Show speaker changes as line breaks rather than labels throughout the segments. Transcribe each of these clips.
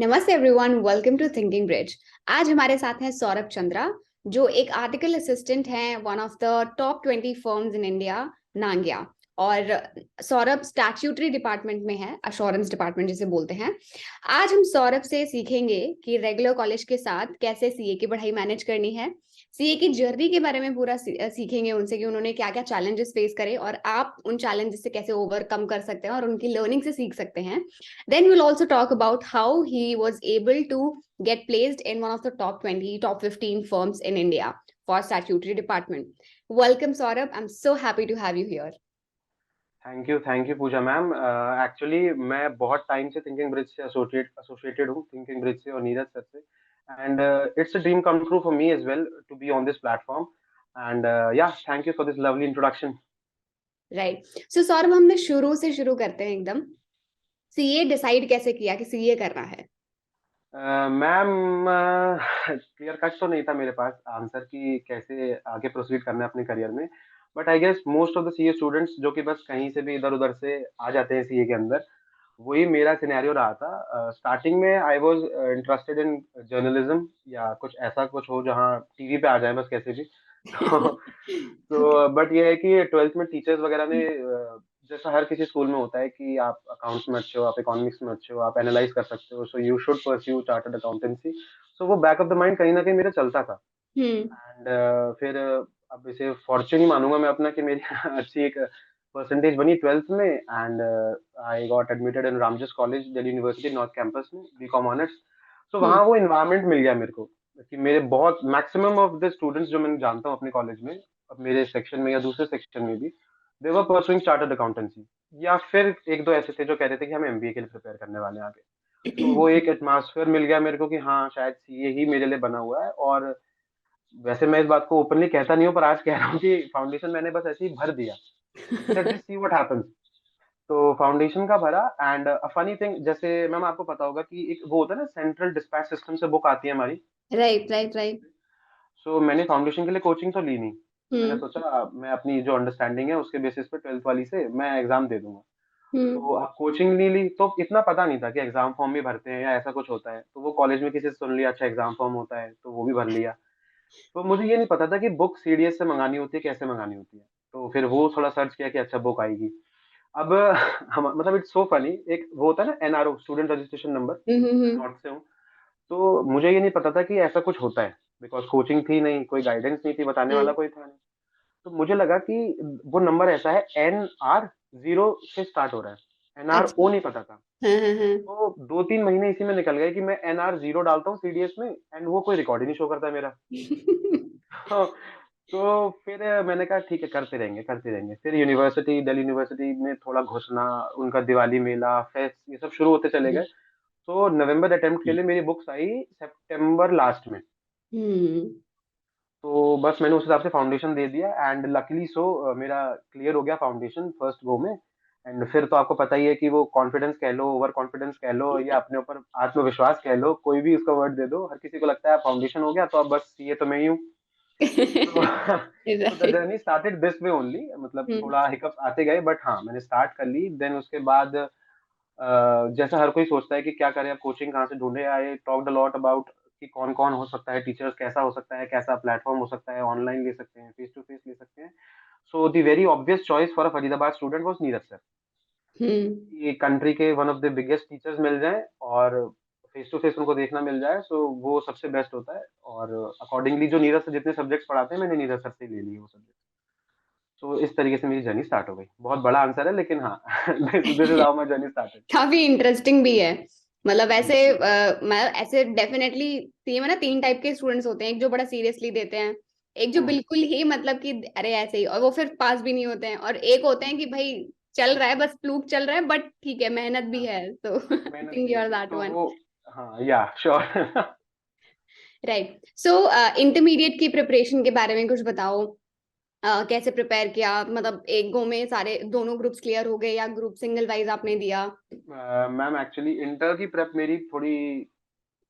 नमस्ते everyone, welcome to thinking bridge. आज हमारे साथ हैं सौरभ चंद्रा, जो एक आर्टिकल असिस्टेंट हैं one of the top 20 firms in India, Nangia. और सौरभ स्टैट्यूटरी डिपार्टमेंट में है, अश्योरेंस डिपार्टमेंट जिसे बोलते हैं। आज हम सौरभ से सीखेंगे कि रेगुलर कॉलेज के साथ कैसे सीए की पढ़ाई मैनेज करनी है। सीए की जर्नी के बारे में पूरा सीखेंगे उनसे कि उन्होंने क्या क्या चैलेंजेस फेस करे और आप उन चैलेंजेस से कैसे ओवरकम कर सकते हैं और उनकी लर्निंग से सीख सकते हैं। Then we'll also talk about how he was able to get placed in one of the top 20, top 15 firms in India for statutory department. Welcome, Saurabh. I'm so happy to have you here.
Thank you Pooja ma'am. Actually मैं बहुत time से Thinking Bridge से associated हूँ, Thinking Bridge से और Neeraj sir से। And it's a dream come true for me as well to be on this platform. And yeah thank you for this lovely introduction.
Right. So, Saurabh, हमने शुरू से शुरू करते हैं एकदम। सीए डिसाइड कैसे किया कि सीए करना है?
मैम, क्लियर कट तो नहीं था मेरे पास आंसर कि कैसे आगे प्रोसीड करना है अपने करियर में। But I guess most of the CA students जो कि बस कहीं से भी इधर उधर से आ जाते हैं सीए के अंदर, वही मेरा सिनेरियो रहा था। स्टार्टिंग में I was interested in journalism या कुछ ऐसा कुछ हो जहाँ टीवी पे आ जाए बस कैसे भी। तो
Okay.
बट ये है कि ट्वेल्थ में टीचर्स वगैरह ने जैसा हर किसी स्कूल में होता है कि आप अकाउंट्स में अच्छे हो, आप इकोनॉमिक्स में अच्छे हो, आप एनालाइज कर सकते हो, so you should pursue chartered accountancy. So वो बैक ऑफ द माइंड कहीं ना कहीं मेरा चलता था।
हम्म।
एंड फिर अब इसे फॉर्च्यून ही मानूंगा मैं अपना कि मेरी अच्छी एक परसेंटेज बनी ट्वेल्थ में। And I got admitted in Ramjas college, Delhi university north campus में, बीकॉम ऑनर्स। सो
हम्म।
वहाँ वो इन्वायरमेंट मिल गया मेरे को कि मेरे बहुत मैक्सिमम ऑफ द स्टूडेंट्स जो मैं जानता हूँ अपने कॉलेज में, अब मेरे सेक्शन में या दूसरे सेक्शन में भी, दे वर परसुइंग चार्टर्ड अकाउंटेंसी। या फिर एक दो ऐसे थे जो कह रहे थे कि हम एमबीए के लिए प्रिपेयर करने वाले हैं आगे। तो वो एक एटमॉस्फेयर मिल गया मेरे को कि हाँ शायद सीए ही मेरे लिए बना हुआ है। और वैसे मैं इस बात को ओपनली कहता नहीं हूँ, पर आज कह रहा हूँ कि फाउंडेशन मैंने बस ऐसे ही भर दिया। Let's just see what happens. तो फाउंडेशन का भरा। एंड अ फनी थिंग, जैसे मैम आपको पता होगा कि एक वो होता है ना, सेंट्रल डिस्पैच सिस्टम से बुक आती है हमारी।
Right, right, right.
सो मैंने फाउंडेशन के लिए कोचिंग तो ली नहीं। मैंने
हम्म।
सोचा मैं अपनी जो अंडरस्टैंडिंग है उसके बेसिस पे ट्वेल्थ वाली से मैं एग्जाम दे दूंगा।
हम्म।
तो अब कोचिंग नहीं ली तो इतना पता नहीं था कि एग्जाम फॉर्म भी भरते हैं या ऐसा कुछ होता है। तो वो कॉलेज में किसी से सुन लिया, अच्छा एग्जाम फॉर्म होता है, तो वो भी भर लिया। तो मुझे ये नहीं पता था कि बुक सीडीएस से मंगानी होती है, कैसे मंगानी होती है। तो फिर वो थोड़ा सर्च किया कि अच्छा बुक आएगी। अब हम मतलब इट्स सो फनी, एक वो होता है ना एनआरओ, स्टूडेंट रजिस्ट्रेशन नंबर। मैं
हम्म।
नॉर्थ से हूँ। तो मुझे ये नहीं पता था कि ऐसा कुछ होता है, बिकॉज कोचिंग थी नहीं, कोई गाइडेंस नहीं थी, बताने वाला
हम्म।
कोई था नहीं। तो मुझे लगा कि वो नंबर ऐसा है, NR0 से स्टार्ट हो रहा है,
अच्छा।
NRO नहीं पता था।
हाँ, हाँ, हाँ।
तो 2-3 महीने इसी में निकल गए कि मैं NR0 डालता हूँ सीडीएस में एंड वो कोई रिकॉर्ड ही नहीं शो करता मेरा। तो फिर मैंने कहा ठीक है, करते रहेंगे करते रहेंगे। फिर यूनिवर्सिटी, दिल्ली यूनिवर्सिटी में थोड़ा घुसना, उनका दिवाली मेला, फेस्ट, ये सब शुरू होते चले गए। तो नवंबर अटेम्प्ट के लिए मेरी बुक्स आई सितंबर लास्ट में।
हम्म।
तो बस मैंने उस हिसाब से फाउंडेशन दे दिया एंड लकीली सो मेरा क्लियर हो गया फाउंडेशन फर्स्ट गो में। एंड फिर तो आपको पता ही है कि वो कॉन्फिडेंस कह लो, ओवर कॉन्फिडेंस कह लो, या अपने ऊपर आत्मविश्वास कह लो, कोई भी उसका वर्ड दे दो, हर किसी को लगता है फाउंडेशन हो गया तो अब बस ये तो मैं ही हूँ। तो तो the
right.
Journey started this way only, मतलब
हम्म।
थोड़ा हिकअप्स आते गए बट हाँ मैंने स्टार्ट कर ली। देन उसके बाद जैसा हर कोई सोचता है कि क्या करें, अब कोचिंग कहाँ से ढूंढे, I talked a lot about कि कौन कौन हो सकता है टीचर्स, कैसा हो सकता है, कैसा प्लेटफॉर्म हो सकता है, ऑनलाइन ले सकते हैं, फेस टू फेस ले सकते हैं। So the very obvious choice for a Faridabad student was Neeraj sir.
Hmm.
ये कंट्री के one of the biggest teachers मिल जाएं और फेस टू फेस उनको देखना मिल जाए, सो वो सबसे बेस्ट होता है। और अकॉर्डिंगली जो नीरज सर जितने सब्जेक्ट्स पढ़ाते हैं, मैंने नीरज सर से ही ले लिए वो सब्जेक्ट। तो इस तरीके से मेरी जर्नी स्टार्ट हो गई। बहुत बड़ा आंसर है लेकिन हाँ, this is how my journey started.
काफी इंटरेस्टिंग भी है। मतलब
जी
ऐसे
जी।
मैं ऐसे डेफिनेटली टीम है ना, तीन टाइप के स्टूडेंट्स होते हैं। एक जो बड़ा सीरियसली देते हैं, एक जो
हम्म,
बिल्कुल ही मतलब कि अरे ऐसे ही, और वो फिर पास भी नहीं होते हैं, और एक होते हैं कि भाई चल रहा है, बस फ्लूक चल रहा है, बट ठीक है मेहनत भी
हाँ,
है, तो आई
मेहनत
थिंक
भी
यू आर
होती है
दैट
तो
वन।
वो। हाँ या श्योर।
राइट। सो इंटरमीडिएट की प्रिपरेशन के बारे में कुछ बताओ। कैसे प्रिपेयर किया, मतलब एक गो में सारे दोनों ग्रुप्स क्लियर हो गए या ग्रुप सिंगल वाइज आपने दिया?
मैम एक्चुअली इंटर की प्रेप मेरी थोड़ी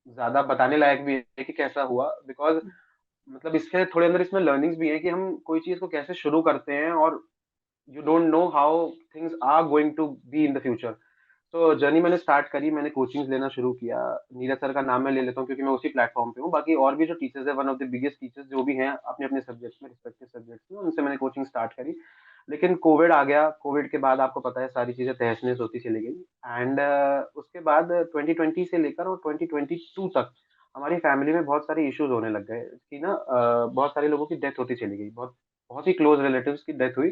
ज्यादा बताने लायक भी है कि कैसा हुआ, बिकॉज मतलब इसके थोड़े अंदर इसमें लर्निंग्स भी है कि हम कोई चीज को कैसे शुरू करते हैं और you don't know how things are going to be in the future. तो जर्नी मैंने स्टार्ट करी, मैंने कोचिंग्स लेना शुरू किया। नीरज सर का नाम मैं ले लेता हूँ क्योंकि मैं उसी प्लेटफॉर्म पे हूँ। बाकी और भी जो टीचर्स है, one of the biggest teachers जो भी हैं अपने अपने सब्जेक्ट्स में, रिस्पेक्टिव सब्जेक्ट्स में, उनसे मैंने कोचिंग स्टार्ट करी। लेकिन कोविड आ गया। कोविड के बाद आपको पता है सारी चीजें तहस नहस होती चली गई। एंड उसके बाद 2020 से लेकर और 2022 तक हमारी फैमिली में बहुत सारे इश्यूज होने लग गए कि ना, बहुत सारे लोगों की डेथ होती चली गई, बहुत बहुत ही क्लोज रिलेटिव्स की डेथ हुई।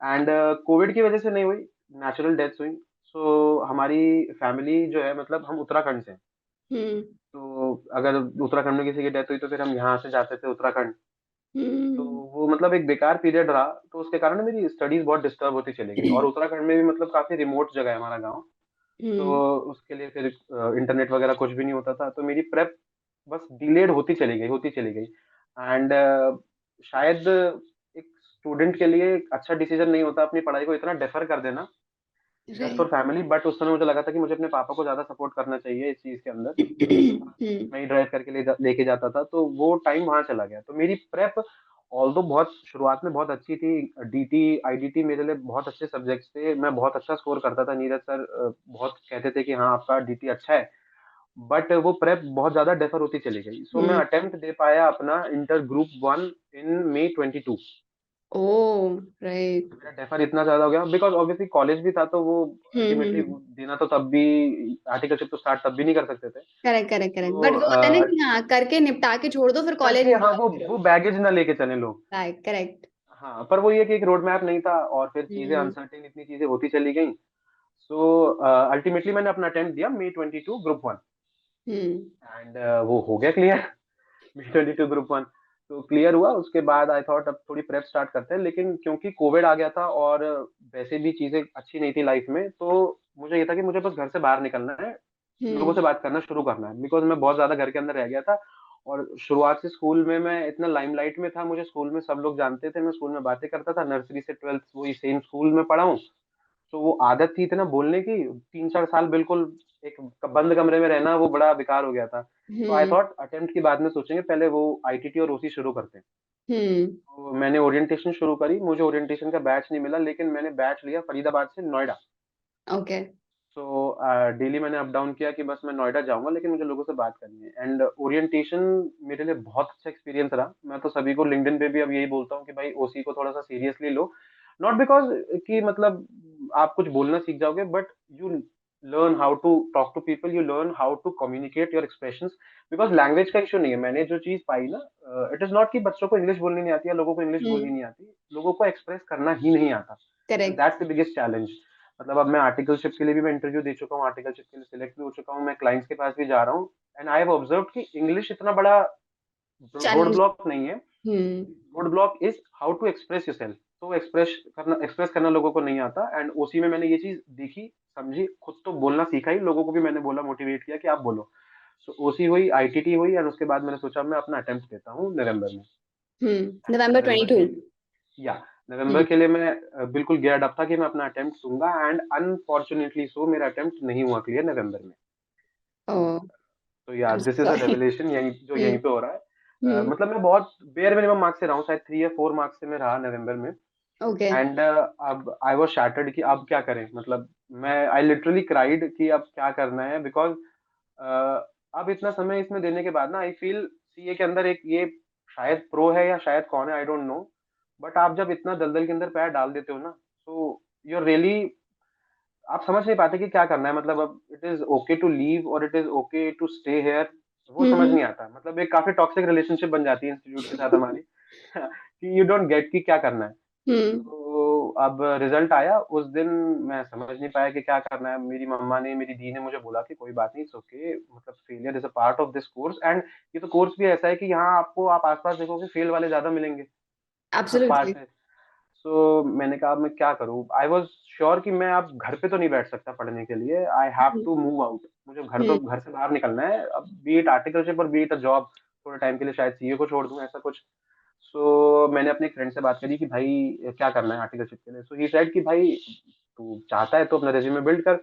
एंड कोविड की वजह से नहीं हुई, नेचुरल डेथ्स हुई। सो हमारी फैमिली जो है, मतलब हम उत्तराखंड से हैं।
हम्म
तो अगर उत्तराखंड में किसी की डेथ हुई तो फिर हम यहाँ से जाते थे उत्तराखंड। तो
हम्म
वो मतलब एक बेकार पीरियड रहा। तो उसके कारण मेरी स्टडीज बहुत डिस्टर्ब होती चली गई, और उत्तराखंड में भी मतलब काफी रिमोट जगह है हमारा गाँव।
हम्म
तो उसके लिए फिर इंटरनेट वगैरह कुछ भी नहीं होता था, तो मेरी प्रेप बस डिलेड होती चली गई, होती चली गई। एंड शायद एक स्टूडेंट के लिए एक अच्छा डिसीजन नहीं होता अपनी पढ़ाई को इतना डेफर कर देना, just for
right
family. But उस समय मुझे लगा था कि मुझे अपने पापा को ज्यादा सपोर्ट करना चाहिए इस चीज के अंदर, क्योंकि मेरे पास मैं ही ड्राइव करके लेके जाता था, तो वो टाइम वहां चला गया। तो मेरी प्रेप ऑल्दो बहुत शुरुआत में बहुत अच्छी थी। डीटी आईडीटी मेरे लिए बहुत अच्छे सब्जेक्ट्स थे, मैं बहुत अच्छा स्कोर करता था। नीरज सर बहुत कहते थे कि हाँ आपका डीटी अच्छा है। बट वो प्रेप बहुत ज्यादा डेफर होती चली गई। सो मैं
हम्म
अटेम्प्ट दे पाया अपना इंटर ग्रुप 1 इन May 22।
ओ राइट
मेरा डेफर इतना ज्यादा हो गया बिकॉज ऑब्वियसली कॉलेज भी था, तो वो अल्टीमेटली
हम्म
देना तो तब भी, आर्टिकलशिप तो स्टार्ट तब भी नहीं कर सकते थे।
करेक्ट करेक्ट करेक्ट
तो
बट वो होता है ना कि हाँ करके निपटा के छोड़ दो फिर कॉलेज
करके, हाँ,
एंजॉय
वो
करो
बैगेज ना लेके चले लोग।
राइट करेक्ट
हाँ, पर वो ये कि एक रोड मैप नहीं था, और फिर चीजें
हम्म
अनसर्टेन इतनी चीजें होती चली गई। सो अल्टीमेटली मैंने अपना अटेम्प्ट दिया May 22 ग्रुप 1।
हम्म
एंड वो हो गया क्लियर। May 22 ग्रुप 1 तो क्लियर हुआ। उसके बाद आई थॉट अब थोड़ी प्रेप स्टार्ट करते हैं, लेकिन क्योंकि कोविड आ गया था और वैसे भी चीजें अच्छी नहीं थी लाइफ में, तो मुझे ये था कि मुझे बस घर से बाहर निकलना है, लोगों
हम्म
से बात करना शुरू करना है, बिकॉज मैं बहुत ज्यादा घर के अंदर रह गया था। और शुरुआत से स्कूल में मैं इतना लाइमलाइट में था, मुझे स्कूल में सब लोग जानते थे, मैं स्कूल में बातें करता था, नर्सरी से ट्वेल्थ वही सेम स्कूल में पढ़ा हूँ। तो वो आदत थी इतना बोलने की, 3-4 साल बिल्कुल एक बंद कमरे में रहना वो बड़ा बेकार हो गया था। तो आई
हम्म
थॉट अटेम्प्ट की बाद में सोचेंगे, पहले वो आईटीटी और ओसी शुरू करते हैं।
हम्म
तो मैंने ओरिएंटेशन शुरू करी। मुझे ओरिएंटेशन का बैच नहीं मिला, लेकिन मैंने बैच लिया फरीदाबाद से नोएडा।
ओके
सो डेली मैंने अप डाउन किया कि बस मैं नोएडा जाऊंगा, लेकिन मुझे लोगों से बात करनी है। एंड ओरिएंटेशन मेरे लिए बहुत अच्छा एक्सपीरियंस रहा। मैं तो सभी को लिंक्डइन पे भी अब यही बोलता हूँ कि भाई ओसी को थोड़ा सा सीरियसली लो। नॉट बिकॉज कि मतलब आप कुछ बोलना सीख जाओगे, but you learn how to talk to people, you learn how to communicate your expressions. Because language का इशू नहीं है। मैंने जो चीज पाई ना, इट इज नॉट कि बच्चों को इंग्लिश बोलनी नहीं आती या लोगों को इंग्लिश बोलनी
हम्म
नहीं आती, लोगों को एक्सप्रेस करना ही नहीं आता। And
correct
that's the biggest challenge. मतलब अब मैं आर्टिकलशिप के लिए भी मैं इंटरव्यू दे चुका हूँ, आर्टिकलशिप के लिए सिलेक्ट भी हो चुका हूँ, मैं क्लाइंट्स के पास भी जा रहा हूँ। एंड आई हैव ऑब्जर्व कि इंग्लिश इतना बड़ा रोड
चैलेंज
ब्लॉक नहीं है।
Hmm
road block is how to express yourself. तो एक्सप्रेस करना लोगों को नहीं आता। एंड ओसी में मैंने ये चीज देखी, समझी, खुद तो बोलना सीखा ही, लोगों को भी मैंने बोला, मोटिवेट किया कि आप बोलो। सो ओसी हुई, आईटीटी हुई, एंड उसके बाद मैंने सोचा मैं अपना अटेम्प्ट देता हूँ नवंबर में।
नवंबर
नवंबर
22
के लिए, या नवंबर
हम्म
के लिए मैं बिल्कुल गियर्ड अप था कि मैं अपना अटेम्प्ट दूंगा। एंड अनफॉर्चुनेटली सो मेरा अटेम्प्ट नहीं हुआ क्लियर नवंबर में।
ओह
तो
आई
या
am
this is a
sorry
revelation यहीं जो यहीं पे हो रहा है।
हम्म
मतलब मैं बहुत बेयर मिनिमम मार्क्स से रहा हूँ, शायद 3 या 4 मार्क्स से मैं रहा नवंबर में।
ओके
एंड अब आई वाज शैटर्ड कि अब क्या करें। मतलब मैं आई लिटरली क्राइड कि अब क्या करना है, बिकॉज अब इतना समय इसमें देने के बाद ना आई फील सीए के अंदर एक ये शायद प्रो है या शायद कौन है, आई डोंट नो। बट आप जब इतना दलदल के अंदर पैर डाल देते हो ना, तो यू रियली, आप समझ नहीं पाते कि क्या करना है। मतलब अब it is okay to leave और it is okay to stay here, वो समझ
हम्म
नहीं आता। मतलब एक काफी टॉक्सिक रिलेशनशिप बन जाती है इंस्टीट्यूट के साथ हमारी। कि यू डोंट गेट कि क्या करना है।
हम्म
तो अब रिजल्ट आया उस दिन, मैं समझ नहीं पाया कि क्या करना है। मेरी मम्मा ने, मेरी दी ने मुझे बोला कि कोई बात नहीं, इट्स ओके, मतलब failure is a part of this course. And ये तो कोर्स भी ऐसा है कि यहाँ आपको, आप आसपास देखोगे फेल वाले ज्यादा मिलेंगे
एब्सोल्युटली
पार्ट में। सो मैंने कहा अब मैं क्या करूँ। आई वॉज श्योर कि मैं अब घर पे तो नहीं बैठ सकता पढ़ने के लिए, I have to move out. मुझे घर, तो
हम्म
घर से बाहर निकलना है अब, बी इट आर्टिकलशिप और बी इट अ जॉब। थोड़े टाइम के लिए शायद सीए को छोड़ दूं, ऐसा कुछ। सो मैंने अपने एक फ्रेंड से बात करी कि भाई क्या करना है आर्टिकलशिप के लिए। सो ही सेड कि भाई तू चाहता है तो अपना रेज्यूमे बिल्ड कर।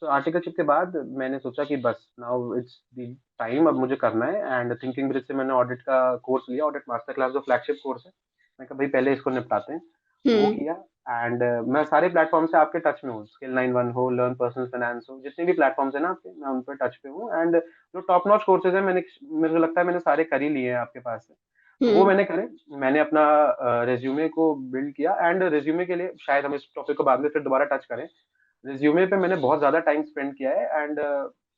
तो आर्टिकलशिप के बाद मैंने सोचा कि बस नाउ इट्स द टाइम, अब मुझे करना है। एंड थिंकिंग ब्रिज से मैंने ऑडिट का कोर्स लिया, ऑडिट मास्टर क्लास जो फ्लैगशिप कोर्स है। मैं कहा भाई पहले इसको निपटाते हैं। वो
हम्म
किया। एंड मैं सारे प्लेटफॉर्म से आपके टच में हूँ, स्किल 91 हो, लर्न पर्सनल फाइनेंस हो, जितने भी प्लेटफॉर्म्स है ना आपके, मैं उन पर टच पे हूँ। एंड जो टॉप नॉच कोर्सेज है, मैंने, मेरे को लगता है मैंने सारे कर ही लिए हैं आपके पास से, तो वो
हम्म
मैंने करे। मैंने अपना रेज्यूमे को बिल्ड किया। एंड रेज्यूमे के लिए शायद हम इस टॉपिक को बाद में फिर दोबारा टच करें। रिज्यूमे पे मैंने बहुत ज्यादा टाइम स्पेंड किया है। एंड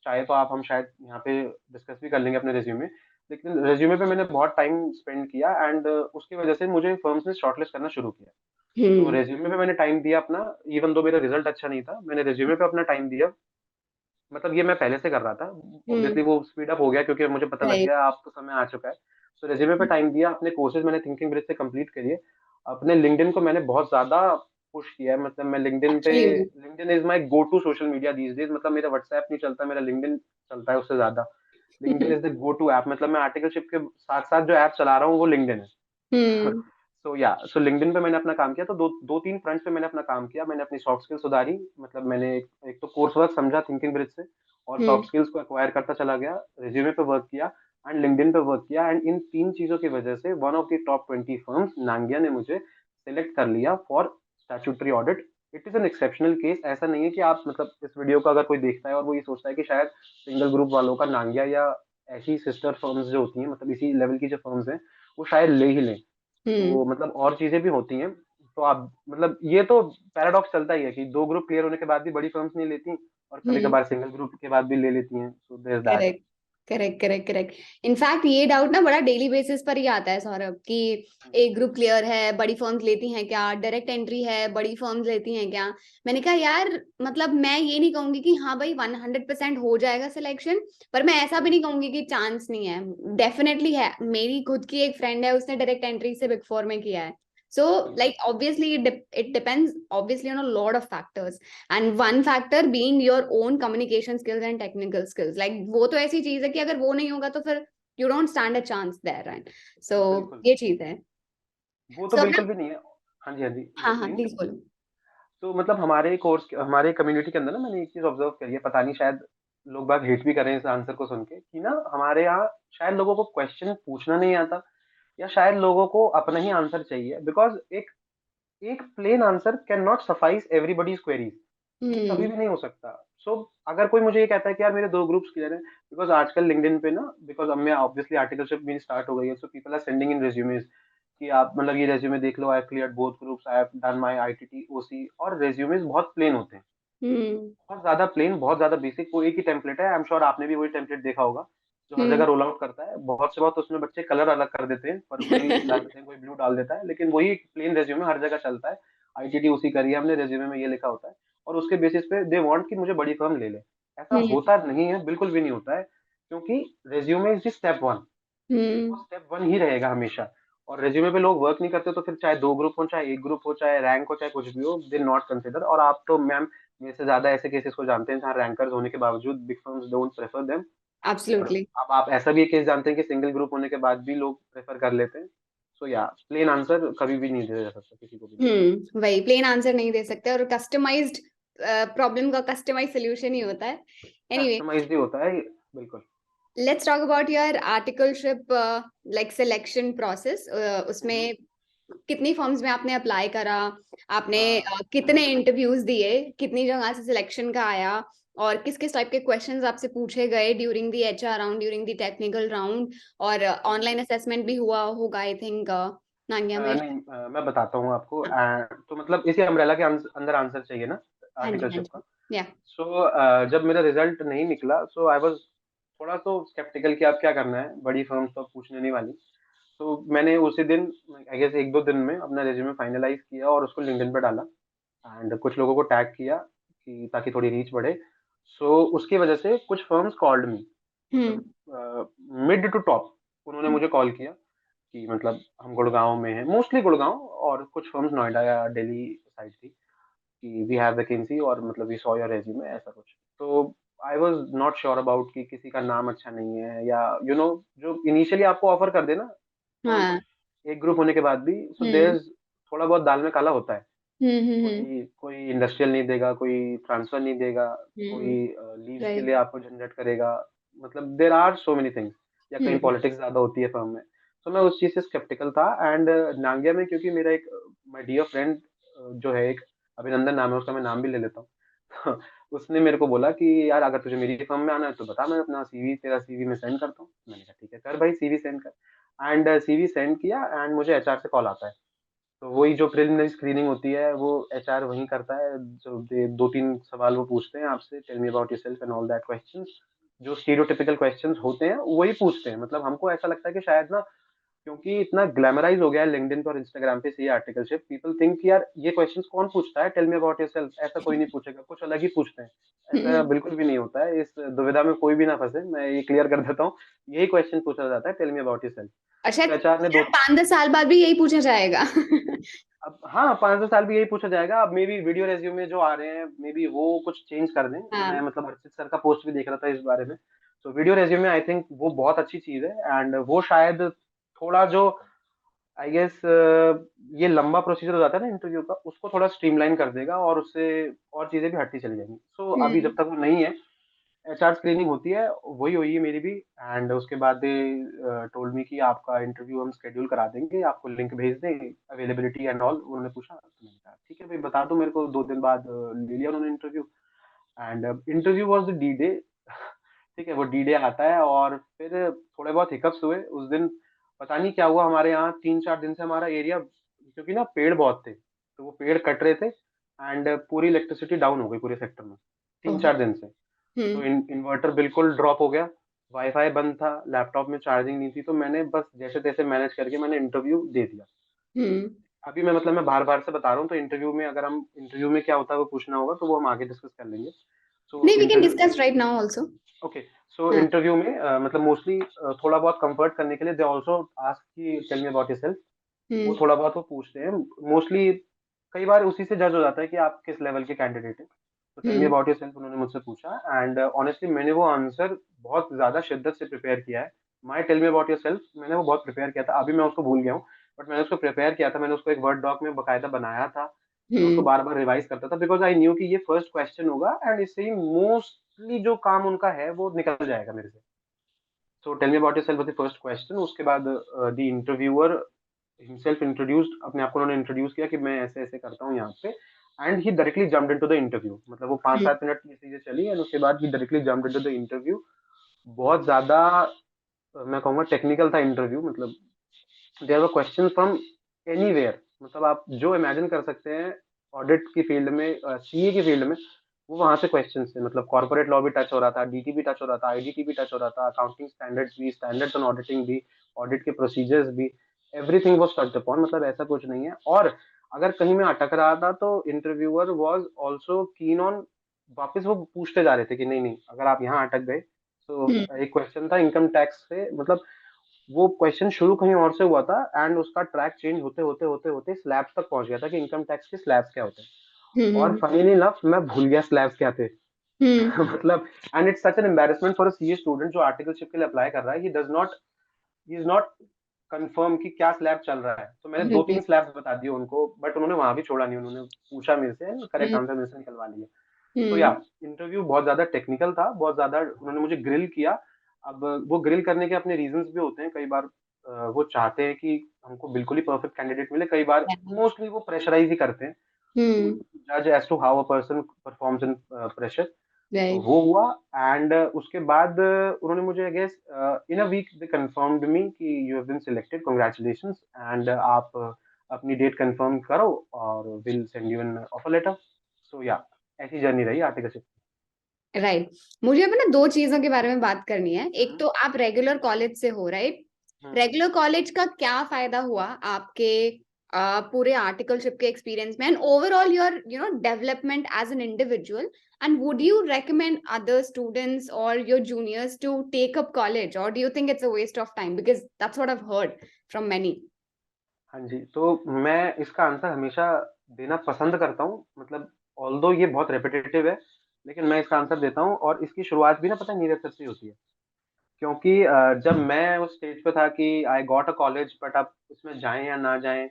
चाहे तो आप, हम शायद यहाँ पे डिस्कस भी कर लेंगे अपने रिज्यूमे, लेकिन रिज्यूमे पे मैंने बहुत टाइम स्पेंड किया। एंड उसकी वजह से मुझे फर्म्स ने शॉर्टलिस्ट करना शुरू किया। तो
हम्म
रिज्यूमे पे मैंने टाइम दिया अपना, इवन दो मेरा रिजल्ट अच्छा नहीं था, मैंने रिज्यूमे पे अपना टाइम दिया। मतलब ये मैं पहले से कर रहा था,
हम्म
ऑब्वियसली वो स्पीड अप हो गया क्योंकि मुझे पता लग
राइट
गया अब तो समय आ चुका है। तो रिज्यूमे पे टाइम दिया, अपने कोर्सेज मैंने थिंकिंग ब्रिज से कंप्लीट करिए। अपने लिंक्डइन को मैंने बहुत ज्यादा पुश किया है। मतलब मैं लिंक्डइन पे,
actually
LinkedIn is my go to social media these days. मतलब मेरा व्हाट्सएप नहीं चलता, मेरा लिंक्डइन चलता है उससे ज्यादा। LinkedIn is the go to app. मतलब मैं आर्टिकलशिप के साथ साथ जो ऐप चला रहा हूँ वो लिंक्डइन है।
हम्म
सो लिंक्डइन पे मैंने अपना काम किया। तो दो दो तीन फ्रंट पे मैंने अपना काम किया। मैंने अपनी सॉफ्ट स्किल सुधारी। मतलब मैंने एक तो कोर्स वर्क समझा थिंकिंग ब्रिज से, और
हम्म
सॉफ्ट स्किल्स को एक्वायर करता चला गया। रिज्यूमे पे वर्क किया एंड लिंक्डइन पे वर्क किया। एंड इन तीन चीजों की वजह से one of the top 20 firms Nangia ने मुझे सिलेक्ट कर लिया for statutory audit. It is an exceptional case. ऐसा नहीं है कि आप, मतलब इस वीडियो को अगर कोई देखता है और वो ये सोचता है कि शायद सिंगल ग्रुप वालों का नांगिया या ऐसी सिस्टर फर्म्स जो होती हैं, मतलब इसी लेवल की जो फर्म्स हैं, वो शायद ले ही लें।
हम्म
तो मतलब और चीजें भी होती हैं। तो आप, मतलब ये तो पैराडॉक्स चलता ही है कि दो ग्रुप क्लियर होने के बाद भी बड़ी फर्म्स नहीं लेती, और कभी
हम्म
कभार सिंगल ग्रुप के बाद भी ले लेती हैं। So there that.
Correct correct correct correct. In fact ये डाउट ना बड़ा डेली बेसिस पर ही आता है सौरभ कि एक ग्रुप क्लियर है, बड़ी फर्म्स लेती हैं क्या, डायरेक्ट एंट्री है, बड़ी फर्म्स लेती हैं क्या। मैंने कहा यार, मतलब मैं ये नहीं कहूंगी कि हाँ भाई 100% हो जाएगा सिलेक्शन, पर मैं ऐसा भी नहीं कहूंगी कि चांस नहीं है। डेफिनेटली है। मेरी खुद की एक फ्रेंड है, उसने डायरेक्ट एंट्री से बिग फोर में किया है। So,
बिल्कुल
like, obviously, it depends obviously on a lot of factors, and one factor being your own communication skills and technical skills. Like, वो तो ऐसी चीज है कि अगर वो नहीं होगा तो फिर you don't stand a chance there, right? So,
बिल्कुल।
ये चीज है।
वो तो
So,
बिल्कुल
अपना,
भी नहीं है। हाँ जी, हाँ जी,
हाँ हाँ
लिसनिंग।
प्लीज बोलो।
तो मतलब हमारे कोर्स, हमारे कम्युनिटी के अंदर ना, मैंने एक चीज ऑब्जर्व करी है, पता नहीं शायद लोग बाग हेट भी करें इस आंसर को सुन के, कि ना हमारे यहाँ शायद लोगों को क्वेश्चन पूछना नहीं आता, या शायद लोगों को अपना ही आंसर चाहिए। बिकॉज एक एक plain answer can not suffice everybody's queries. ये कभी
हम्म
भी नहीं हो सकता। सो अगर कोई मुझे ये कहता है कि यार मेरे दो ग्रुप्स क्लियर हैं, बिकॉज आजकल लिंक्डइन पे ना, बिकॉज अब मैं ऑब्वियसली आर्टिकलशिप मेरी स्टार्ट हो गई है, so people are sending in resumes कि आप, मतलब ये रेज्यूमे देख लो, I have cleared both groups, I have done my ITT OC. और रेज्यूमेस बहुत प्लेन होते हैं,
हम्म
बहुत ज्यादा प्लेन, बहुत ज्यादा बेसिक। वो एक ही टेम्पलेट है, आई एम श्योर आपने भी वही टेम्पलेट देखा होगा जो हर जगह
हम्म
रोल आउट करता है। बहुत से बहुत उसमें बच्चे कलर अलग कर देते हैं, पर्पल डाल देते हैं, कोई ब्लू डाल देता है, लेकिन वही प्लेन रेज्यूमे हर जगह चलता है। आईटीटी उसी करी है हमने, रेज्यूमे में ये लिखा होता है, और उसके बेसिस पे दे वांट कि मुझे बड़ी फर्म ले ले। ऐसा
हम्म
होता नहीं है, बिल्कुल भी नहीं होता है, क्योंकि रेज्यूमे इज स्टेप वन। वो
हम्म
स्टेप वन ही रहेगा हमेशा। और रेज्यूमे पे लोग वर्क नहीं करते, तो फिर चाहे दो ग्रुप हो, चाहे एक ग्रुप हो, चाहे रैंक हो, चाहे कुछ भी हो, दे नॉट कंसिडर। और आप तो मैम मेरे से ज्यादा ऐसे केसेस को जानते हैं जहाँ रैंकर्स होने के बावजूद big firms don't prefer them. और
एब्सोल्युटली।
अब आप ऐसा भी एक केस जानते हैं कि सिंगल ग्रुप होने के बाद भी लोग प्रेफर कर लेते हैं। सो या प्लेन आंसर कभी भी नहीं दिया जा सकता किसी को भी।
वही प्लेन आंसर नहीं दे सकते, और कस्टमाइज्ड प्रॉब्लम का कस्टमाइज सोल्यूशन ही होता है। एनीवे,
कस्टमाइज भी होता है, बिल्कुल।
let's talk about your articleship like selection process.
हम्म।
उसमें कितनी फॉर्म्स में आपने अप्लाई करा, आपने कितने
हम्म।
इंटरव्यूज दिए, कितनी जगह से सिलेक्शन का आया, और किस किस टाइप के क्वेश्चंस आपसे पूछे गए during the HR round, during the technical round, और ऑनलाइन असेसमेंट भी हुआ होगा आई थिंक नांगिया में।
नहीं, मैं बताता हूँ आपको।
हाँ
तो मतलब इसी अम्ब्रेला के अंदर आंसर चाहिए ना,
हाँ जी हाँ
आर्टिकलशिप का।
जी। या
सो जब मेरा रिजल्ट नहीं निकला, सो आई वाज थोड़ा तो स्केप्टिकल कि अब क्या करना है, बड़ी फर्म्स तो अब पूछने नहीं वाली। तो मैंने उसी दिन, आई गेस एक दो दिन में, अपना रिज्यूमे फाइनलाइज किया और उसको लिंक्डइन पे डाला। एंड कुछ लोगों को टैग किया कि ताकि थोड़ी रीच बढ़े। सो उसकी वजह से कुछ फर्म्स कॉल्ड मी,
हम्म
मतलब मिड टू टॉप, उन्होंने मुझे कॉल किया कि मतलब हम गुड़गांव में हैं, मोस्टली गुड़गांव, और कुछ फर्म्स नोएडा या दिल्ली साइड थी, कि वी हैव वैकेंसी, और मतलब वी सॉ योर रेज्यूमे, ऐसा कुछ। तो I was not sure about कि किसी का नाम अच्छा नहीं है, या जो इनिशियली आपको ऑफर कर देना, तो
हाँ
एक ग्रुप होने के बाद भी, सो देयर
हम्म
इज थोड़ा बहुत दाल में काला होता है।
हम्म।
कोई कोई इंडस्ट्रियल नहीं देगा, कोई ट्रांसफर नहीं देगा, कोई
हम्म
लीव्स के लिए
राइट।
आपको झंझट करेगा। मतलब there are so many things, या कहीं
हम्म
पॉलिटिक्स ज्यादा होती है फर्म में। तो मैं उस चीज से स्केप्टिकल था। एंड नांगिया में क्योंकि मेरा एक माय डियर फ्रेंड जो है एक अभिनंदन नाम है उसका, मैं नाम भी ले लेता हूँ। उसने मेरे को बोला कि यार अगर तुझे मेरी फर्म में आना है तो बता, मैं अपना सीवी, तेरा सीवी मैं सेंड करता हूँ। मैंने कहा ठीक है कर भाई, सीवी सेंड कर। एंड सीवी सेंड किया एंड मुझे एचआर से कॉल आता है। तो वही जो प्रिलिमिनरी स्क्रीनिंग होती है वो एचआर वहीं करता है, जो दो तीन सवाल वो पूछते हैं आपसे, tell me about yourself and all that questions, जो स्टीरियोटिपिकल क्वेश्चंस होते हैं वही पूछते हैं। मतलब हमको ऐसा लगता है कि शायद ना, क्योंकि इतना ग्लैमराइज हो गया है लिंक्डइन पे और इंस्टाग्राम पे से ये आर्टिकलशिप, पीपल थिंक कि यार ये क्वेश्चंस कौन पूछता है, टेल मी अबाउट योरसेल्फ, ऐसा कोई नहीं पूछेगा, कुछ अलग ही पूछते हैं। ऐसा
हम्म।
बिल्कुल भी नहीं होता है, इस दुविधा में कोई भी ना फंसे, मैं ये क्लियर कर देता हूँ। यही क्वेश्चन पूछा जाता है, टेल मी अबाउट योरसेल्फ।
अच्छा,
तो एचआर ने दो,
5-10 साल बाद भी यही पूछा जाएगा?
अब हाँ 5-6 साल भी यही पूछा जाएगा। अब मे बी वीडियो रेज्यूमे जो आ रहे हैं मे बी वो कुछ चेंज कर दें। मैं
हाँ।
मतलब अर्चित सर का पोस्ट भी देख रहा था इस बारे में। तो वीडियो रेज्यूमे आई थिंक वो बहुत अच्छी चीज है, एंड वो शायद थोड़ा जो आई गेस ये लंबा प्रोसीजर हो जाता है ना इंटरव्यू का, उसको थोड़ा स्ट्रीमलाइन कर देगा और उससे और चीजें भी हटती चली जाएंगी। सो अभी जब
हम्म।
तक वो नहीं है, एचआर स्क्रीनिंग होती है, वही हुई है मेरी भी। एंड उसके बाद दे टोल्ड मी कि आपका इंटरव्यू हम शेड्यूल करा देंगे, आपको लिंक भेज दें, अवेलेबिलिटी एंड ऑल। उन्होंने पूछा तो मैंने कहा ठीक है भाई बता दो मेरे को। 2 दिन बाद ले लिया उन्होंने interview. And interview was the D day. ठीक है, वो डी डे आता है और फिर थोड़े बहुत हिकअप्स हुए उस दिन। पता नहीं क्या हुआ, हमारे यहाँ 3-4 दिन से हमारा एरिया, क्योंकि ना पेड़ बहुत थे तो वो पेड़ कट रहे थे, एंड पूरी इलेक्ट्रिसिटी डाउन हो गई पूरे सेक्टर में तीन
ओहो।
चार दिन से। तो
हम्म।
इन्वर्टर बिल्कुल ड्रॉप हो गया, वाईफाई बंद था, लैपटॉप में चार्जिंग नहीं थी, तो मैंने बस जैसे तैसे मैनेज करके मैंने इंटरव्यू दे दिया।
हम्म।
अभी मैं मतलब मैं बार बार से बता रहा हूँ, तो इंटरव्यू में अगर हम इंटरव्यू में क्या होता है वो पूछना होगा तो वो हम आगे डिस्कस कर लेंगे। सो
नहीं, we can
interview,
discuss right now also.
Okay. So
हाँ।
इंटरव्यू में मतलब मोस्टली थोड़ा बहुत कंफर्ट करने के लिए दे आल्सो आस्क कि टेल मी अबाउट योरसेल्फ। वो
हम्म।
थोड़ा बहुत वो पूछते हैं मोस्टली। कई बार उसी से जज हो जाता है कि आप किस लेवल के कैंडिडेट हैं। तो tell me
hmm.
About yourself उन्होंने मुझसे पूछा, एंड ऑनेस्टली मैंने वो आंसर बहुत ज्यादा शिद्दत से प्रिपेयर किया है। माई टेल मी अबाउट योरसेल्फ मैंने वो बहुत प्रिपेयर किया था, अभी मैं उसको भूल गया हूँ। बट मैंने उसको प्रिपेयर किया था, मैंने उसको एक वर्ड डॉक में बकायदा बनाया था। मैं उसको
हम्म।
बार बार रिवाइज करता था, बिकॉज आई न्यू कि ये फर्स्ट क्वेश्चन होगा एंड इससे ही मोस्टली जो काम उनका है वो निकल जाएगा मेरे से। So tell me about yourself was the first question. उसके बाद द इंटरव्यूअर हिमसेल्फ इंट्रोड्यूस्ड, अपने आप को उन्होंने इंट्रोड्यूस किया कि मैं ऐसे ऐसे करता हूँ यहाँ पे। And he directly jumped into the interview. मतलब वो पाँच
हम्म।
सात मिनट की चीजें चली एंड उसके बाद ही directly jumped into the interview. बहुत ज्यादा मैं कहूँगा टेक्निकल था इंटरव्यू। मतलब there were question from anywhere, मतलब आप जो इमेजिन कर सकते हैं ऑडिट की फील्ड में, सीए की फील्ड में, वो वहां से क्वेश्चन थे। मतलब कॉर्पोरेट लॉ भी टच हो रहा था, डीटी भी टच हो रहा था, आईडीटी भी टच हो रहा था, अकाउंटिंग स्टैंडर्ड्स भी, स्टैंडर्ड्स ऑन ऑडिटिंग भी, ऑडिट के प्रोसीजर्स भी, एवरीथिंग वाज टच्ड अपॉन। मतलब ऐसा कुछ नहीं है। और अगर कहीं मैं अटक रहा था तो interviewer was also keen on, वापस वो पूछते जा रहे थे कि नहीं नहीं अगर आप यहाँ अटक गए तो।
हम्म।
एक क्वेश्चन था इनकम टैक्स से, मतलब वो क्वेश्चन शुरू कहीं और से हुआ था एंड उसका ट्रैक चेंज होते होते होते होते स्लैब्स तक पहुंच गया था कि इनकम टैक्स के स्लैब्स क्या होते हैं। और
हम्म।
फनी इनफ मैं भूल गया स्लैब्स क्या थे।
हम्म।
मतलब and it's such an embarrassment for a CA student जो आर्टिकलशिप के लिए अप्लाई कर रहा है, ही इज नॉट कंफर्म कि क्या स्लैब चल रहा है। तो मैंने दो
हम्म।
तीन स्लैब्स बता दिए उनको, बट उन्होंने वहां भी छोड़ा नहीं, उन्होंने पूछा मेरे से, करेक्ट
हम्म।
आंसर मेरे से निकलवा लिया। तो या
हम्म।
इंटरव्यू बहुत ज्यादा टेक्निकल था, बहुत ज्यादा उन्होंने मुझे ग्रिल किया। अब वो ग्रिल करने के अपने रीजंस भी होते हैं कई बार। वो चाहते हैं कि हमको बिल्कुल ही परफेक्ट कैंडिडेट मिले, कई बार मोस्टली वो प्रेशराइज ही करते हैं टू
हम्म।
जज as to how a person performs in pressure. तो
राइट।
वो हुआ। एंड उसके बाद उन्होंने मुझे I guess in a week they confirmed me कि you have been selected, congratulations, and आप अपनी डेट कंफर्म करो और will send you an offer letter. So yeah ऐसी जर्नी रही आर्टिकल।
राइट। मुझे अब ना दो चीजों के बारे में बात करनी है। एक
हम्म,
तो आप रेगुलर कॉलेज से हो, राइट?
हम्म।
रेगुलर कॉलेज का क्या फायदा हुआ आपके पूरे आर्टिकलशिप के एक्सपीरियंस में, and overall your development as an individual? And would you recommend other students or your juniors to take up college, or do you think it's a waste of time? Because that's what I've heard from many.
हाँ जी, तो मैं इसका answer हमेशा देना पसंद करता हूँ। मतलब ऑल्दो ये बहुत रेपिटेटिव है, लेकिन मैं इसका आंसर देता हूँ। और इसकी शुरुआत भी ना पता है नीरज सर से ही होती है। क्योंकि जब मैं उस स्टेज पे था कि I got a college, but अब उसमें जाएं या ना जाएं,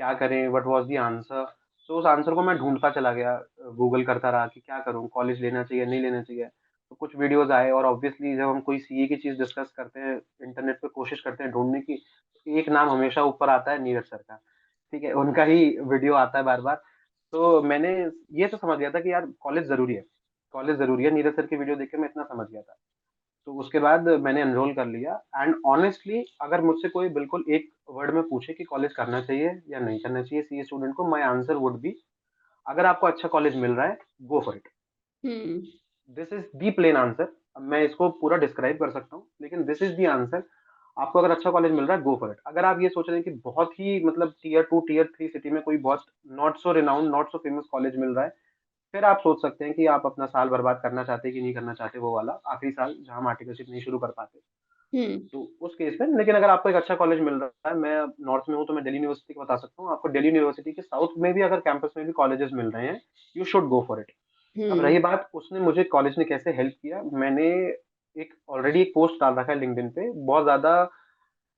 क्या करें, व्हाट वाज द आंसर। तो उस आंसर को मैं ढूंढता चला गया, गूगल करता रहा कि क्या करूं, कॉलेज लेना चाहिए नहीं लेना चाहिए। तो कुछ वीडियोस आए, और ऑब्वियसली जब हम कोई सीए की चीज डिस्कस करते हैं इंटरनेट पे, कोशिश करते हैं ढूंढने की, तो एक नाम हमेशा ऊपर आता है, नीरज सर का। ठीक है, उनका ही वीडियो आता है बार बार। तो मैंने ये तो समझ गया था कि यार कॉलेज जरूरी है, कॉलेज जरूरी है, नीरज सर की वीडियो देख के मैं इतना समझ गया था। तो उसके बाद मैंने एनरोल कर लिया। एंड ऑनेस्टली अगर मुझसे कोई बिल्कुल एक वर्ड में पूछे कि कॉलेज करना चाहिए या नहीं करना चाहिए सीए स्टूडेंट को, माय आंसर वुड बी, अगर आपको अच्छा कॉलेज मिल रहा है, go for it.
Hmm
this is the plain answer. अब मैं इसको पूरा डिस्क्राइब कर सकता हूँ, लेकिन दिस इज दी आंसर। आपको अगर अच्छा कॉलेज मिल रहा है, गो फॉर इट। अगर आप ये सोच रहे हैं कि बहुत ही मतलब टीयर 2 टीयर 3 सिटी में कोई बहुत not so renowned not so famous college मिल रहा है, फिर आप सोच सकते हैं कि आप अपना साल बर्बाद करना चाहते हैं कि नहीं करना चाहते, वो वाला आखिरी साल जहां हम आर्टिकलशिप नहीं शुरू कर पाते।
हम्म
तो उस केस में, लेकिन अगर आपको एक अच्छा कॉलेज मिल रहा है, मैं नॉर्थ में हूँ तो मैं दिल्ली यूनिवर्सिटी का बता सकता हूँ आपको, दिल्ली यूनिवर्सिटी के साउथ में भी अगर कैंपस में भी कॉलेजेस मिल रहे हैं, you should go for it. अब
हम्म
रही बात उसने मुझे कॉलेज ने कैसे हेल्प किया, मैंने एक ऑलरेडी एक पोस्ट डाल रखा है लिंक्डइन पे, बहुत ज्यादा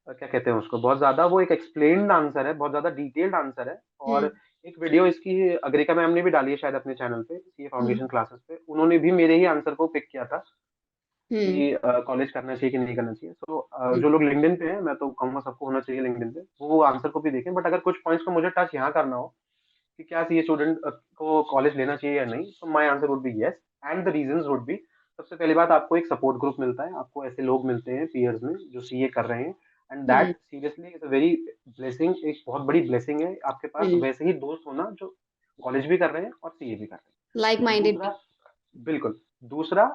क्या कहते हैं उसको, बहुत ज्यादा वो एक एक्सप्लेन्ड आंसर है, बहुत ज्यादा डिटेल्ड आंसर है। और
हम्म
एक वीडियो इसकी अग्रिका मैम ने भी डाली है शायद अपने चैनल पे, सीए
हम्म
फाउंडेशन क्लासेस पे, उन्होंने भी मेरे ही आंसर को पिक किया था
हम्म
कि कॉलेज करना चाहिए कि नहीं करना चाहिए। सो
हम्म
जो लोग लिंक्डइन पे हैं, मैं तो कहूंगा सबको होना चाहिए लिंक्डइन पे, वो आंसर को भी देखें। बट अगर कुछ पॉइंट्स को मुझे टच यहाँ करना हो कि क्या सीए स्टूडेंट को कॉलेज लेना चाहिए या नहीं, तो my answer would B yes. And the reasons would be, सबसे पहली बात, आपको एक सपोर्ट ग्रुप मिलता है, आपको ऐसे लोग मिलते हैं पीयर्स में जो सीए कर रहे हैं, and
hmm
that seriously is a very blessing, एक बहुत बड़ी ब्लेसिंग है आपके पास
हम्म
वैसे ही दोस्त होना जो कॉलेज भी कर रहे हैं और सीए भी कर रहे
लाइक
हैं।
माइंडेड।
दूसरा, बिल्कुल, दूसरा,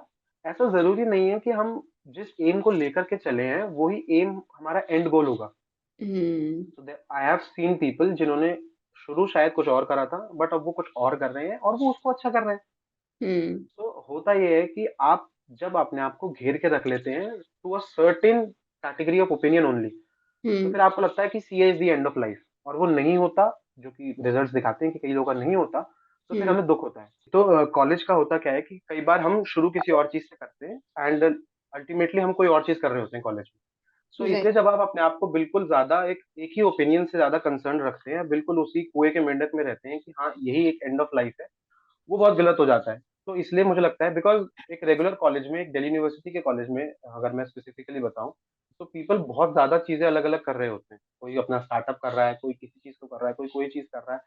ऐसा जरूरी नहीं है कि हम जिस एम को लेकर के चले हैं वही एम हमारा एंड गोल होगा।
हम्म
तो आई हैव सीन पीपल जिन्होंने शुरू शायद कुछ और करा था, बट अब वो कुछ और कर रहे हैं और वो उसको अच्छा कर रहे हैं।
हम्म
तो होता ये है कि आप जब अपने आप को घेर के रख लेते हैं to a certain category of opinion only, तो
हम्म
फिर आपको लगता है कि CA is the end of life, और वो नहीं होता, जो कि रिजल्ट्स दिखाते हैं कि कई लोगों का नहीं होता। तो फिर
हम्म
हमें दुख होता है। तो कॉलेज का होता क्या है कि कई बार हम शुरू किसी और चीज से करते हैं एंड अल्टीमेटली हम कोई और चीज कर रहे होते हैं कॉलेज में। सो
राइट।
इसलिए जब आप अपने आप को बिल्कुल ज्यादा एक ही ओपिनियन से ज्यादा कंसर्न रखते हैं, बिल्कुल उसी कुएं के मेंढक में रहते हैं कि हाँ यही एक एंड ऑफ लाइफ है, वो बहुत गलत हो जाता है। तो इसलिए मुझे लगता है, बिकॉज एक रेगुलर कॉलेज में, एक दिल्ली यूनिवर्सिटी के कॉलेज में अगर मैं स्पेसिफिकली बताऊं, तो पीपल बहुत ज्यादा चीजें अलग अलग कर रहे होते हैं, कोई अपना स्टार्टअप कर रहा है, कोई किसी चीज को कर रहा है, कोई कोई चीज कर रहा है।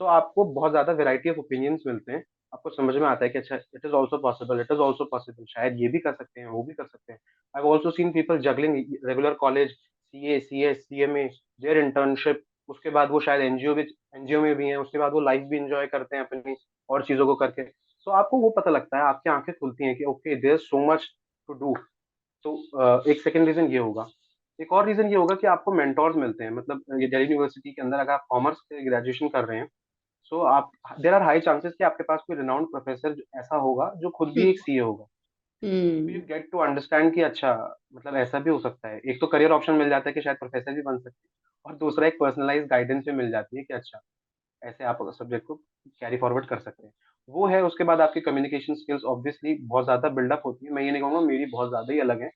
तो आपको बहुत ज्यादा वैरायटी ऑफ ओपिनियंस मिलते हैं, आपको समझ में आता है कि अच्छा it is also possible, it is also possible, शायद ये भी कर सकते हैं, वो भी कर सकते हैं। I have also seen people juggling regular college, CA, CS, CMA, their internship, उसके बाद वो शायद एनजीओ में भी हैं, उसके बाद वो लाइफ भी इंजॉय करते हैं अपनी और चीजों को करके। तो आपको वो पता लगता है, आपकी आंखें खुलती हैं कि okay there so much to do. तो एक सेकंड रीजन ये होगा। एक और रीजन ये होगा कि आपको मेंटोर्स मिलते हैं, मतलब ये दिल्ली यूनिवर्सिटी के अंदर अगर आप कॉमर्स से ग्रेजुएशन कर रहे हैं, सो आप, देर आर हाई चांसेस कि आपके पास कोई रिनाउंड प्रोफेसर ऐसा होगा जो खुद भी एक सीए होगा। तो you
hmm
get to understand कि अच्छा, मतलब ऐसा भी हो सकता है। एक तो करियर ऑप्शन मिल जाता है कि शायद प्रोफेसर भी बन सकते हैं, और दूसरा एक पर्सनलाइज गाइडेंस भी मिल जाती है कि अच्छा ऐसे आप सब्जेक्ट को कैरी फॉरवर्ड कर सकते हैं। वो है। उसके बाद आपकी कम्युनिकेशन स्किल्स ऑब्वियसली बहुत ज्यादा बिल्डअप होती है, मैं ये नहीं कहूंगा मेरी बहुत ज्यादा ही अलग है,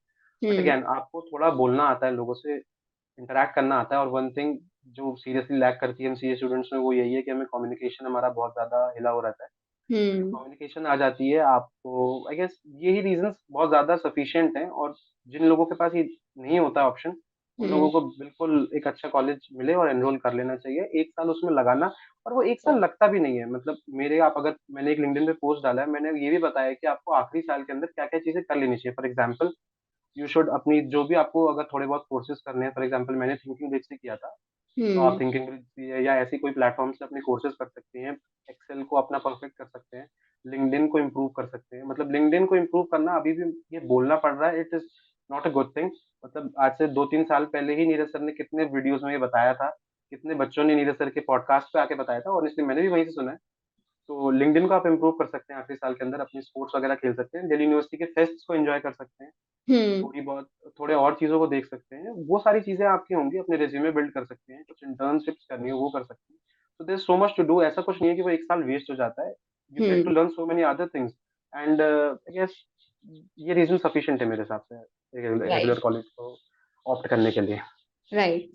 बट
हम्म
अगेन आपको थोड़ा बोलना आता है, लोगों से इंटरेक्ट करना आता है। और वन थिंग जो सीरियसली लैक करती है हम सीए स्टूडेंट्स में, वो यही है कि हमें कम्युनिकेशन हमारा बहुत ज्यादा हिला हो रहता है। जब
हम्म
कम्युनिकेशन आ जाती है आपको, आई गेस यही रीजंस बहुत ज्यादा सफिशिएंट हैं। और जिन लोगों के पास ये नहीं होता ऑप्शन, उन लोगों
हम्म
को बिल्कुल एक अच्छा कॉलेज मिले और एनरोल कर लेना चाहिए, एक साल उसमें लगाना। और वो एक साल लगता भी नहीं है, मतलब मेरे, आप अगर, मैंने एक लिंक्डइन पे पोस्ट डाला है, मैंने ये भी बताया कि आपको आखिरी साल के अंदर क्या क्या चीजें कर लेनी चाहिए। फॉर एग्जाम्पल, यू शुड अपनी जो भी आपको अगर थोड़े बहुत कोर्सेज करने हैं, फॉर एग्जाम्पल मैंने थिंकिंग ब्रिज से किया था, तो आप
हम्म
थिंकिंग ब्रिज या ऐसी कोई प्लेटफॉर्म से अपने कोर्सेज कर सकते हैं, एक्सेल को अपना परफेक्ट कर सकते हैं, लिंक्डइन को इम्प्रूव कर सकते हैं। मतलब लिंक्डइन को इम्प्रूव करना अभी भी ये बोलना पड़ रहा है, it is not a good thing. मतलब आज से 2-3 साल पहले ही नीरज सर ने कितने वीडियोस में ये बताया था, कितने बच्चों ने नीरज सर के पॉडकास्ट पे आके बताया था, और इसलिए मैंने भी वहीं से सुना है। तो लिंक्डइन को आप इम्प्रूव कर सकते हैं आखिरी साल के अंदर, अपनी स्पोर्ट्स वगैरह खेल सकते हैं, दिल्ली यूनिवर्सिटी के फेस्ट को एंजॉय कर सकते हैं,
हम्म
थोड़ी बहुत, थोड़े और चीजों को देख सकते हैं। वो सारी चीजें आपकी होंगी, अपने रिज्यूमे बिल्ड कर सकते हैं, कुछ इंटर्नशिप्स करनी है वो कर सकते हैं। तो there so much to do, ऐसा कुछ नहीं है कि वो एक साल वेस्ट हो जाता है। You get to
hmm
learn so many other things. And I guess ये रीजन सफिशिएंट है मेरे हिसाब से रेगुलर
राइट
कॉलेज को ऑप्ट करने के लिए।
Right.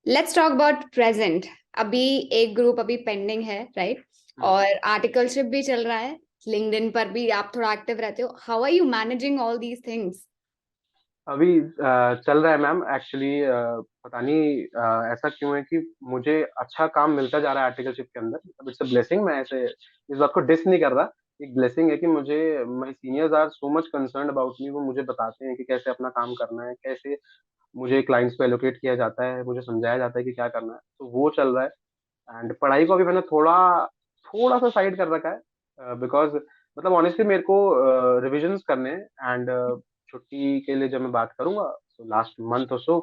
Let's talk about present. अभी एक ग्रुप अभी पेंडिंग है, राइट?
हम्म।
और आर्टिकलशिप भी चल रहा है, लिंक्डइन पर भी आप थोड़ा एक्टिव रहते हो। How are you managing all these things?
अभी चल रहा है मैम एक्चुअली। पता नहीं ऐसा क्यों है कि मुझे अच्छा काम मिलता जा रहा है आर्टिकलशिप के अंदर। अब इट्स अ ब्लेसिंग, मैं ऐसे इस बात को डिस नहीं कर रहा। एक ब्लेसिंग है कि मुझे my seniors are so much concerned about me. वो मुझे बताते हैं कि कैसे अपना काम करना है, कैसे मुझे क्लाइंट्स को एलोकेट किया जाता है, मुझे समझाया जाता है कि क्या करना है। तो वो चल रहा है। एंड पढ़ाई को अभी मैंने थोड़ा थोड़ा सा साइड कर रखा है बिकॉज मतलब ऑनेस्टली मेरे को रिविजन्स करने हैं। एंड छुट्टी के लिए जब मैं बात करूंगा तो लास्ट मंथ और सो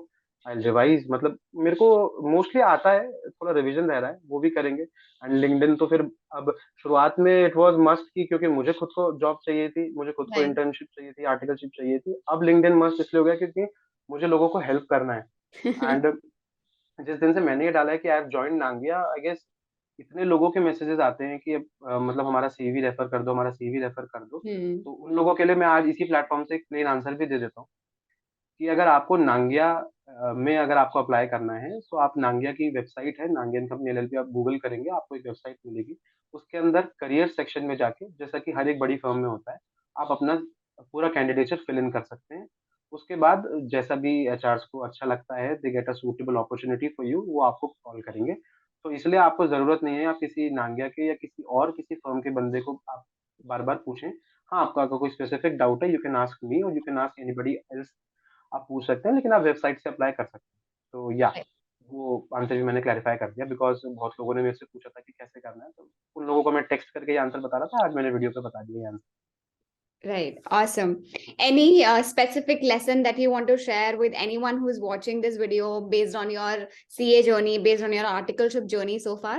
आई रिवाइज। मतलब मेरे को मोस्टली आता है, थोड़ा रिवीजन रह रहा है, वो भी करेंगे। एंड लिंक्डइन तो फिर अब शुरुआत में इट वाज मस्ट की, क्योंकि मुझे खुद को जॉब चाहिए थी, मुझे खुद को
राइट।
इंटर्नशिप चाहिए थी, आर्टिकलशिप चाहिए थी। अब लिंक्डइन मस्ट इसलिए हो गया क्योंकि मुझे लोगों को हेल्प करना है। एंड जिस दिन से मैंने ये डाला है कि I have join Nangia, I guess इतने लोगों के मैसेजेस आते हैं कि मतलब हमारा सीवी रेफर कर दो, हमारा सीवी रेफर कर दो।
हम्म।
तो उन लोगों के लिए मैं आज इसी प्लेटफॉर्म से एक प्लेन आंसर भी दे देता हूँ कि अगर आपको नांगिया में अगर आपको अप्लाई करना है तो आप नांगिया की वेबसाइट है, नांगियन कंपनी एलएलपी, आप गूगल करेंगे आपको एक वेबसाइट मिलेगी। उसके अंदर करियर सेक्शन में जाके, जैसा कि हर एक बड़ी फर्म में होता है, आप अपना पूरा कैंडिडेचर फिल इन कर सकते हैं। उसके बाद जैसा भी एचआरस को अच्छा लगता है, they get a suitable opportunity for you, वो आपको कॉल करेंगे। तो इसलिए आपको जरूरत नहीं है आप किसी नांगिया के या किसी और किसी फर्म के बंदे को आप बार बार पूछें। हाँ, आपका अगर कोई स्पेसिफिक डाउट है, यू कैन आस्क मी और you can ask anybody else. आप पूछ सकते हैं, लेकिन आप वेबसाइट से अप्लाई कर सकते हैं। तो या वो आंसर भी मैंने क्लैरिफाई कर दिया, बिकॉज बहुत लोगों ने मेरे से पूछा था कि कैसे करना है। तो उन लोगों को मैं टेक्स्ट करके ये आंसर बता रहा था, आज मैंने वीडियो पे बता दिया ये answer.
Right. Awesome. Any specific lesson that you want to share with anyone who's watching this video based on your CA journey, based on your articleship journey so far?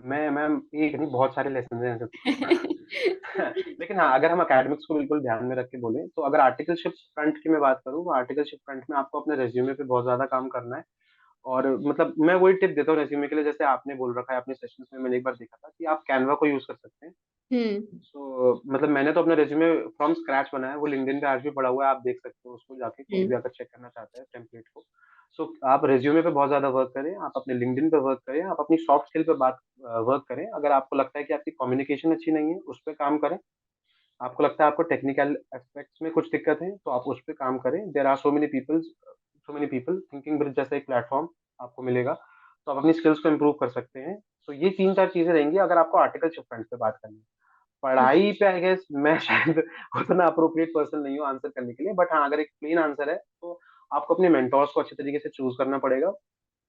मैं मैम एक नहीं, बहुत सारे lesson हैं ऐसे तो। लेकिन हाँ, अगर हम एकेडमिक्स को बिल्कुल ध्यान में रख के बोले तो अगर आर्टिकलशिप फ्रंट की मैं बात करूँ तो आर्टिकलशिप फ्रंट में आपको अपने रेज्यूमे पे बहुत ज्यादा काम करना है। और मतलब मैं वही टिप देता हूँ रेज्यूमे के लिए, जैसे आपने बोल रखा है अपने सेशंस में, मैंने एक बार देखा था कि आप कैनवा को यूज कर सकते हैं।
Hmm.
तो मतलब मैंने तो अपना रेज्यूमे फ्रॉम स्क्रैच बनाया है, वो लिंक्डइन पे आज भी पड़ा हुआ है, आप देख सकते हो उसको जाके, कोई
Hmm.
भी अगर चेक करना चाहता है टेम्पलेट को। सो आप रेज्यूमे पे बहुत ज्यादा वर्क करें, आप अपने लिंक्डइन पे वर्क करें, आप अपनी सॉफ्ट स्किल पे बात वर्क करें। अगर आपको लगता है कि आपकी कम्युनिकेशन अच्छी नहीं है, उस पर काम करें। आपको लगता है आपको टेक्निकल एस्पेक्ट्स में कुछ दिक्कत है, तो आप उस पर काम करें। There are so many people thinking bridge जैसा एक प्लेटफॉर्म आपको मिलेगा, तो आप अपनी स्किल्स को इम्प्रूव कर सकते हैं। तो ये तीन चार चीजें रहेंगी अगर आपको आर्टिकलशिप फ्रंट पे बात करनी है। पढ़ाई पे आई गेस मैं शायद उतना अप्रोप्रिएट पर्सन नहीं हूँ आंसर करने के लिए, बट हाँ, अगर एक प्लेन आंसर है तो आपको अपने मेंटोर्स को अच्छे तरीके से चूज करना पड़ेगा।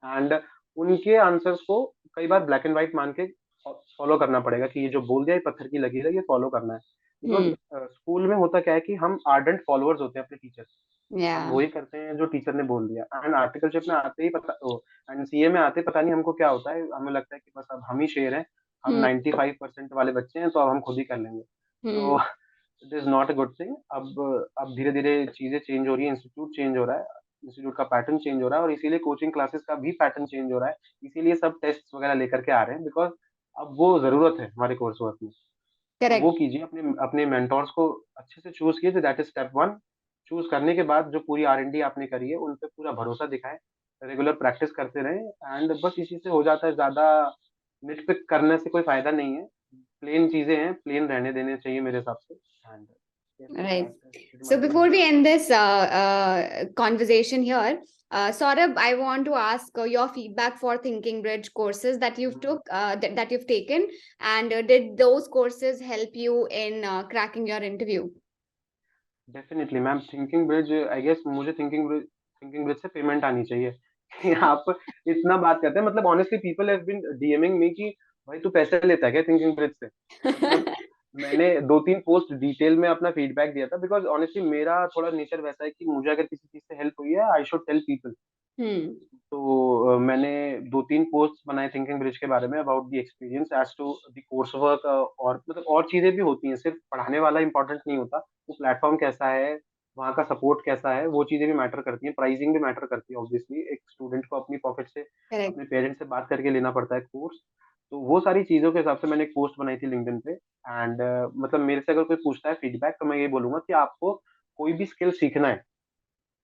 एंड उनके आंसर्स को कई बार ब्लैक एंड व्हाइट मान के फॉलो करना पड़ेगा कि ये जो बोल दिया ये पत्थर की लकीर है, ये फॉलो करना है। Because
Hmm.
स्कूल में होता क्या है कि हम आर्डेंट फॉलोअर्स होते हैं अपने टीचर। हम
Yeah.
वही करते हैं जो टीचर ने बोल दिया। एंड आर्टिकलशिप में आते ही पता ओ, एंड सीए में आते ही पता नहीं हमको क्या होता है, हमें लगता है कि बस अब हम ही शेर हैं, हम
Hmm.
95% वाले बच्चे हैं, तो अब हम खुद ही कर लेंगे।
Hmm.
तो it is not a good thing. अब धीरे धीरे चीजें चेंज हो रही है, इंस्टीट्यूट चेंज हो रहा है, इंस्टीट्यूट का पैटर्न चेंज हो रहा है, और इसीलिए कोचिंग क्लासेस का भी पैटर्न चेंज हो रहा है। इसीलिए सब टेस्ट वगैरह लेकर के आ रहे हैं, बिकॉज अब वो जरूरत है हमारे कोर्स वर्क में। तो वो
Correct.
कीजिए, अपने अपने मेंटोर्स को अच्छे से चूज कीजिए, that is step one. Choose करने के बाद जो पूरी R&D आपने करी है उन पे पूरा भरोसा दिखाएं, रेगुलर प्रैक्टिस करते रहें। एंड बस इसी से हो जाता है, ज्यादा निटपिक करने से कोई फायदा नहीं है। प्लेन चीजें हैं, प्लेन रहने देने चाहिए मेरे हिसाब से। And
Right.
That
So
much
before we end this conversation here, Saurabh, I want to ask your feedback for Thinking Bridge courses that you've that you've taken, and did those courses help you in cracking your interview?
Definitely ma'am, Thinking Bridge I guess मुझे Thinking Bridge से payment आनी चाहिए। कि आप इतना बात करते हैं, मतलब honestly people have been DMing me कि भाई तू पैसे लेता है क्या थिंकिंग ब्रिज से। मतलब मैंने दो तीन पोस्ट डिटेल में अपना फीडबैक दिया था, बिकॉज ऑनेस्टली मेरा थोड़ा नेचर वैसा है कि मुझे अगर किसी चीज से हेल्प हुई है, I should tell people.
Hmm.
तो मैंने दो तीन पोस्ट बनाए थिंकिंग ब्रिज के बारे में, about the experience as to the course work. और मतलब और चीजें भी होती हैं, सिर्फ पढ़ाने वाला इंपॉर्टेंट नहीं होता, वो प्लेटफॉर्म कैसा है, वहाँ का सपोर्ट कैसा है, वो चीजें भी मैटर करती हैं, प्राइसिंग भी मैटर करती है। ऑब्वियसली एक स्टूडेंट को अपनी पॉकेट से,
Correct.
अपने पेरेंट्स से बात करके लेना पड़ता है कोर्स। तो वो सारी चीजों के हिसाब से मैंने एक पोस्ट बनाई थी लिंक्डइन पे। एंड मतलब मेरे से अगर कोई पूछता है फीडबैक, तो मैं ये बोलूंगा कि आपको कोई भी स्किल सीखना है।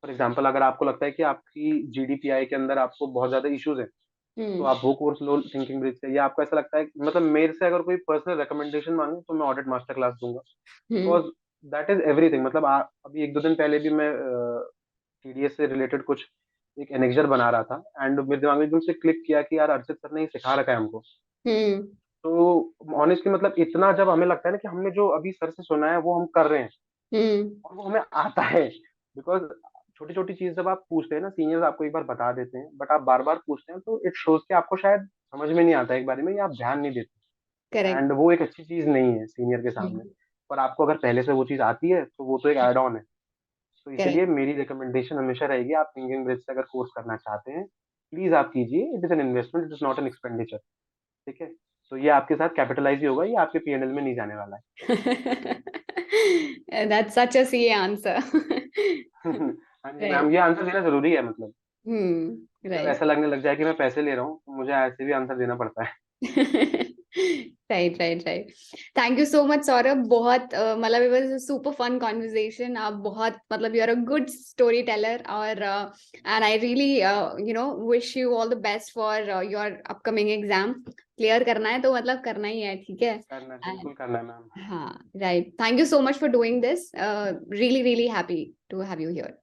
फॉर एग्जाम्पल, अगर आपको लगता है कि आपकी जीडीपीआई के अंदर आपको बहुत ज्यादा इश्यूज है, तो
Hmm.
आप वो कोर्स लो थिंकिंग ब्रिज से। या आपको ऐसा लगता है मतलब मेरे से अगर कोई पर्सनल रिकमेंडेशन मांगे, तो मैं ऑडिट मास्टर क्लास दूंगा।
Hmm.
Because that is everything. मतलब अभी एक दो दिन पहले भी मैं टीडीएस से रिलेटेड कुछ एक एनेक्जर बना रहा था, एंड मेरे दिमाग में एकदम से क्लिक किया कि यार अर्षित सर ने ये सिखा रखा है हमको।
हम्म
तो ऑनेस्टली मतलब इतना जब हमें लगता है ना कि हमने जो अभी सर से सुना है वो हम कर रहे हैं
हम्म
और वो हमें आता है, बिकॉज छोटी छोटी चीज जब आप पूछते हैं ना, सीनियर्स आपको एक बार बता देते हैं बट आप बार बार पूछते हैं, तो इट शोज कि आपको शायद समझ में नहीं आता एक बार में, या आप ध्यान नहीं देते।
करेक्ट।
एंड वो एक अच्छी चीज नहीं है सीनियर के सामने। पर आपको अगर पहले से वो चीज आती है तो वो तो एक एड ऑन है। तो
करेक्ट।
इसलिए मेरी रिकमेंडेशन हमेशा रहेगी, आप थिंकिंग ब्रिज से अगर कोर्स करना चाहते हैं, प्लीज आप कीजिए। It is an investment, it is not an expenditure. ठीक है, तो ये आपके साथ कैपिटलाइज ही होगा, ये आपके पीएनएल में नहीं जाने वाला
That's such a C answer.
है। हाँ जी
Right.
मैम, ये आंसर देना जरूरी है। मतलब जब
Right.
ऐसा लगने लग जाए कि मैं पैसे ले रहा हूँ तो मुझे ऐसे भी आंसर देना पड़ता है।
Right right right. Thank you so much Saurabh, बहुत मतलब it was a super fun conversation. आप बहुत मतलब you are a good storyteller, और and I really you know wish you all the best for your upcoming exam. Clear करना है तो मतलब करना ही है, ठीक है।
करना है,
And,
बिल्कुल करना है मैम।
हाँ right, thank you so much for doing this, really really happy to have you here.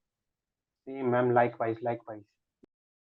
जी ma'am, likewise like wise.